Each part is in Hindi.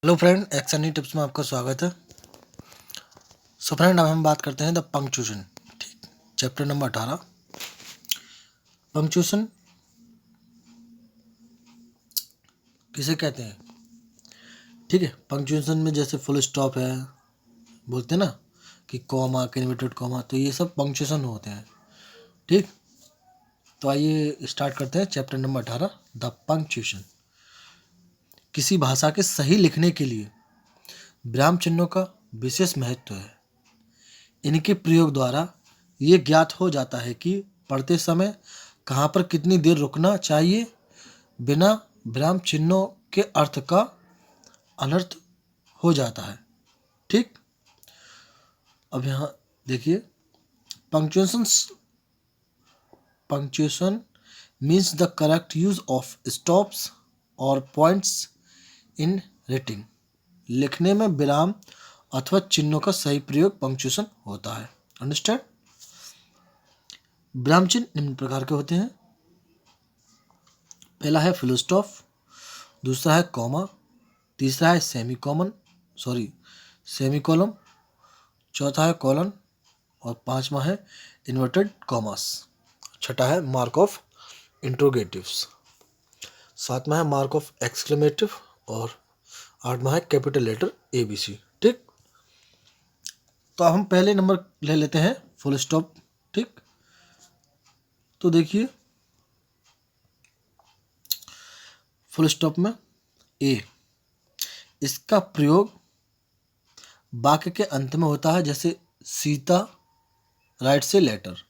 हेलो फ्रेंड, एक्सएनई टिप्स में आपका स्वागत है। सो फ्रेंड, अब हम बात करते हैं द पंक्चुएशन। ठीक, चैप्टर नंबर 18 पंक्चुएशन किसे कहते हैं। ठीक है, पंक्चुएशन में जैसे फुल स्टॉप है, बोलते हैं ना कि कॉमा, इन्वर्टेड कॉमा, तो ये सब पंक्चुएशन होते हैं। ठीक, तो आइए स्टार्ट करते हैं चैप्टर नंबर 18 द पंक्चुएशन। किसी भाषा के सही लिखने के लिए विराम चिन्हों का विशेष महत्व है। इनके प्रयोग द्वारा ये ज्ञात हो जाता है कि पढ़ते समय कहाँ पर कितनी देर रुकना चाहिए बिना विराम चिन्हों के अर्थ का अनर्थ हो जाता है। ठीक, अब यहाँ देखिए, punctuation means the correct use of stops और पॉइंट्स इन राइटिंग। लिखने में विराम अथवा चिन्हों का सही प्रयोग पंक्चुएशन होता है। अंडरस्टैंड। विराम चिन्ह निम्न प्रकार के होते हैं। पहला है फुल स्टॉप, दूसरा है कॉमा, तीसरा है सेमीकोलन, चौथा है कॉलन और पांचवा है इन्वर्टेड कॉमास। छठा है मार्क ऑफ इंट्रोगेटिव्स, सातवां है मार्क ऑफ एक्सक्लेमेटिव और आठवां है कैपिटल लेटर ABC। ठीक, तो अब हम पहले नंबर ले लेते हैं फुल स्टॉप। ठीक, तो देखिए, फुल स्टॉप में ए, इसका प्रयोग वाक्य के अंत में होता है, जैसे सीता राइट से लेटर।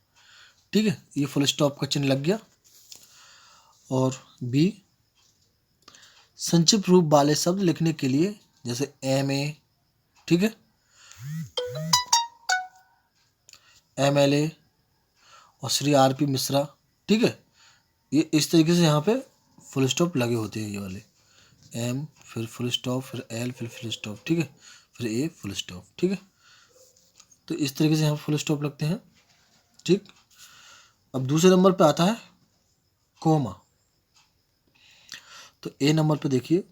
ठीक है, ये फुल स्टॉप का चिन्ह लग गया। और बी, संक्षिप्त रूप वाले शब्द लिखने के लिए, जैसे MA, ठीक है, MLA और श्री RP मिश्रा। ठीक है, ये इस तरीके से यहाँ पे फुल स्टॉप लगे होते हैं, ये वाले M फिर फुल स्टॉप फिर L फिर फुल स्टॉप। ठीक है, फिर A फुल स्टॉप। ठीक है, तो इस तरीके से यहाँ फुल स्टॉप लगते हैं। ठीक, अब दूसरे नंबर पे आता है कोमा। तो A नंबर पे देखिए,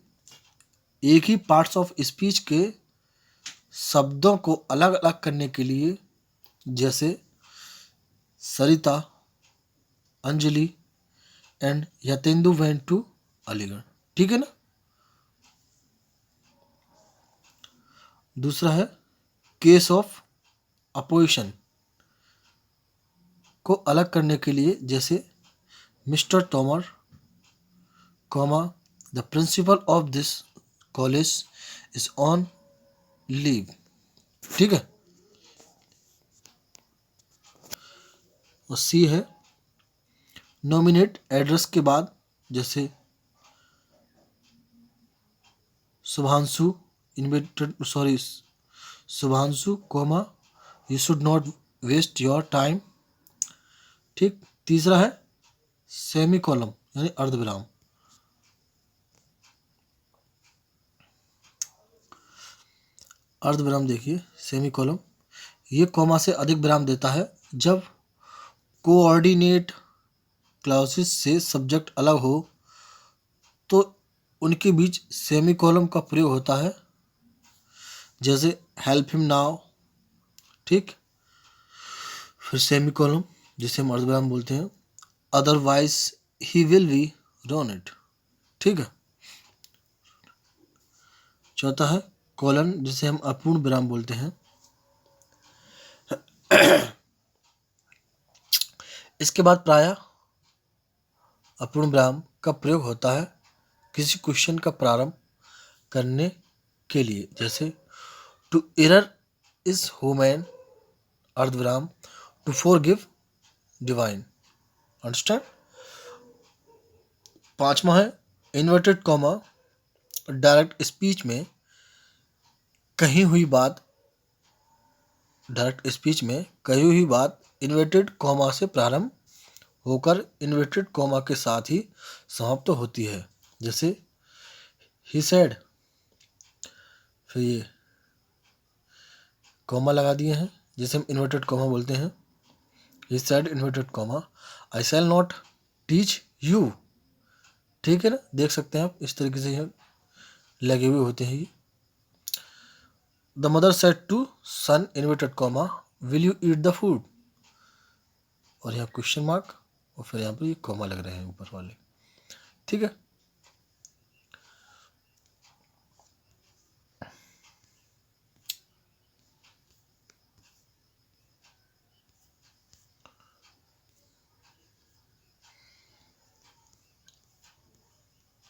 एक ही पार्ट्स ऑफ स्पीच के शब्दों को अलग अलग करने के लिए, जैसे Sarita, Anjali and Yatendu went to Aligarh. ठीक है ना। दूसरा है केस ऑफ अपोजिशन को अलग करने के लिए, जैसे mister Tomar, comma, the principle of this college is on leave. ठीक है, और सी है नॉमिनेट एड्रेस के बाद, जैसे Shubhanshu comma, you should not waste your time. ठीक, तीसरा है सेमीकोलन यानी अर्धविराम। अर्धविराम देखिए, सेमीकोलन, ये कॉमा से अधिक विराम देता है जब कोऑर्डिनेट क्लॉजेस से सब्जेक्ट अलग हो, तो उनके बीच सेमीकोलन का प्रयोग होता है, जैसे हेल्प हिम नाउ। ठीक, फिर सेमीकोलन जिसे हम अर्धविराम बोलते हैं, अदरवाइज ही विल बी रोनेड। ठीक है, चौथा है कोलन जिसे हम अपूर्ण विराम बोलते हैं। इसके बाद प्रायः अपूर्ण विराम का प्रयोग होता है किसी क्वेश्चन का प्रारंभ करने के लिए, जैसे टू एरर इज ह्यूमन, अर्धविराम, टू फॉरगिव डिवाइन। अंडरस्टैंड। पांचवा है इन्वर्टेड कॉमा, डायरेक्ट स्पीच में कही हुई बात इन्वर्टेड कॉमा से प्रारंभ होकर इन्वर्टेड कॉमा के साथ ही समाप्त होती है, जैसे ही सेड, फिर ये कॉमा लगा दिए हैं जिसे हम इन्वर्टेड कॉमा बोलते हैं। He said inverted comma, I shall not teach you. ठीक है ना, देख सकते हैं आप, इस तरीके से लगे हुए होते हैं ये। The mother said to son inverted comma will you eat the food, और यहाँ क्वेश्चन मार्क और फिर यहाँ पर ये कॉमा लग रहे हैं ऊपर वाले। ठीक है,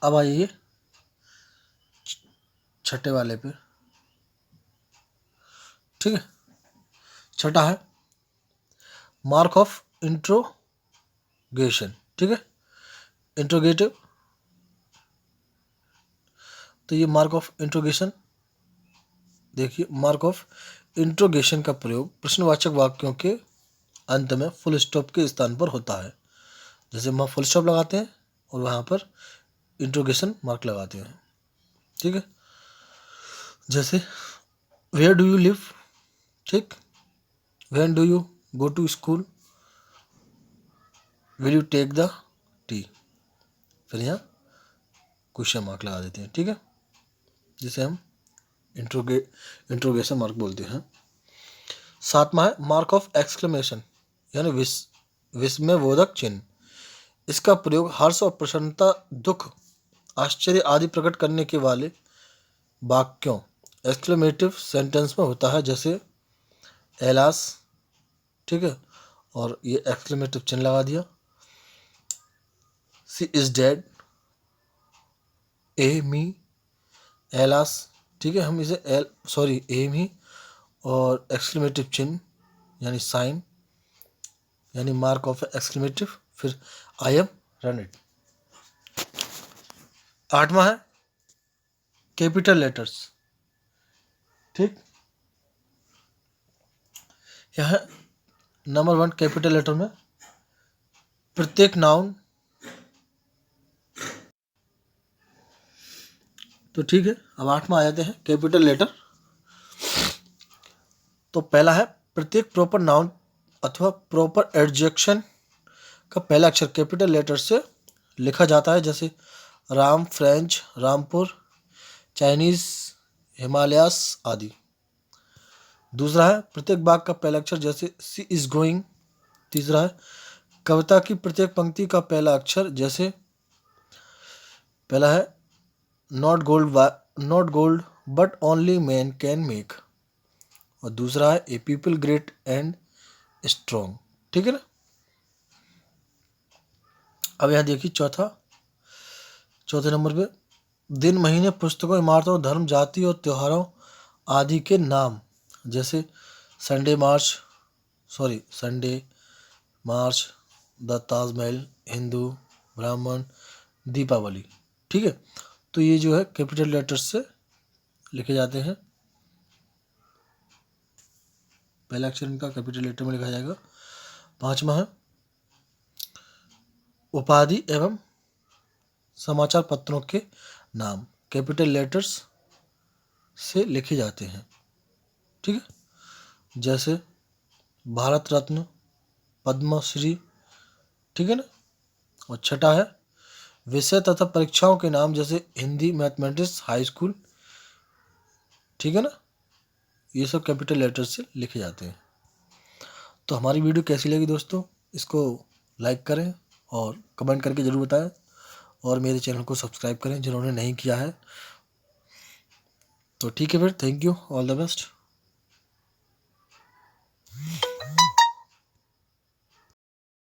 अब आइए छठे वाले पे। ठीक है, छठा है मार्क ऑफ इंट्रोगेशन। ठीक है, इंट्रोगेटिव, तो ये मार्क ऑफ इंट्रोगेशन, देखिए मार्क ऑफ इंट्रोगेशन का प्रयोग प्रश्नवाचक वाक्यों के अंत में फुल स्टॉप के स्थान पर होता है। जैसे हम फुल स्टॉप लगाते हैं और वहाँ पर इंट्रोगेशन मार्क लगाते हैं। ठीक है, जैसे वेयर डू यू लिव, ठीक, when do you go to school, will you take the tea, फिर यहाँ क्वेश्चन मार्क लगा देते हैं। ठीक है, जिसे हम इंट्रोगेशन मार्क बोलते हैं। सातवां है मार्क ऑफ एक्सक्लेमेशन, यानी विस्मयबोधक चिन्ह। इसका प्रयोग हर्ष और प्रसन्नता, दुख, आश्चर्य आदि प्रकट करने के वाले वाक्यों एक्सक्लेमेटिव सेंटेंस में होता है, जैसे एलास। ठीक है, और ये एक्सक्लेमेटिव चिन्ह लगा दिया। सी इज डेड, एमी, एलास। ठीक है, हम इसे एमी और एक्सक्लेमेटिव चिन्ह यानी साइन यानी मार्क ऑफ एक्सक्लेमेटिव, फिर आई एम रन इट। आठवां है कैपिटल लेटर्स। ठीक, यह नंबर 1 कैपिटल लेटर में प्रत्येक नाउन, तो ठीक है, अब आठवां आ जाते हैं कैपिटल लेटर। तो पहला है प्रत्येक प्रॉपर नाउन अथवा प्रॉपर एडजेक्शन का पहला अक्षर कैपिटल लेटर से लिखा जाता है, जैसे राम, फ्रेंच, रामपुर, चाइनीज, हिमालयास आदि। दूसरा है प्रत्येक वाक्य का पहला अक्षर, जैसे सी इज गोइंग। तीसरा है कविता की प्रत्येक पंक्ति का पहला अक्षर, जैसे पहला है not gold but only man can make, और दूसरा है ए पीपल ग्रेट एंड स्ट्रॉन्ग। ठीक है ना। अब यहाँ देखिए चौथे नंबर पे दिन, महीने, पुस्तकों, इमारतों, धर्म, जाति और त्योहारों आदि के नाम, जैसे Sunday March, the Taj Mahal, Hindu, ब्राह्मण, दीपावली। ठीक है, तो ये जो है कैपिटल लेटर्स से लिखे जाते हैं। पहला अक्षर इनका कैपिटल लेटर में लिखा जाएगा। पांचवा है उपाधि एवं समाचार पत्रों के नाम कैपिटल लेटर्स से लिखे जाते हैं। ठीक है, जैसे भारत रत्न, पद्मश्री। ठीक है ना। और छठा है विषय तथा परीक्षाओं के नाम, जैसे हिंदी, मैथमेटिक्स, हाई स्कूल। ठीक है ना, ये सब कैपिटल लेटर से लिखे जाते हैं। तो हमारी वीडियो कैसी लगी दोस्तों, इसको लाइक करें और कमेंट करके ज़रूर बताएं, और मेरे चैनल को सब्सक्राइब करें जिन्होंने नहीं किया है। तो ठीक है फिर, thank you, all the best.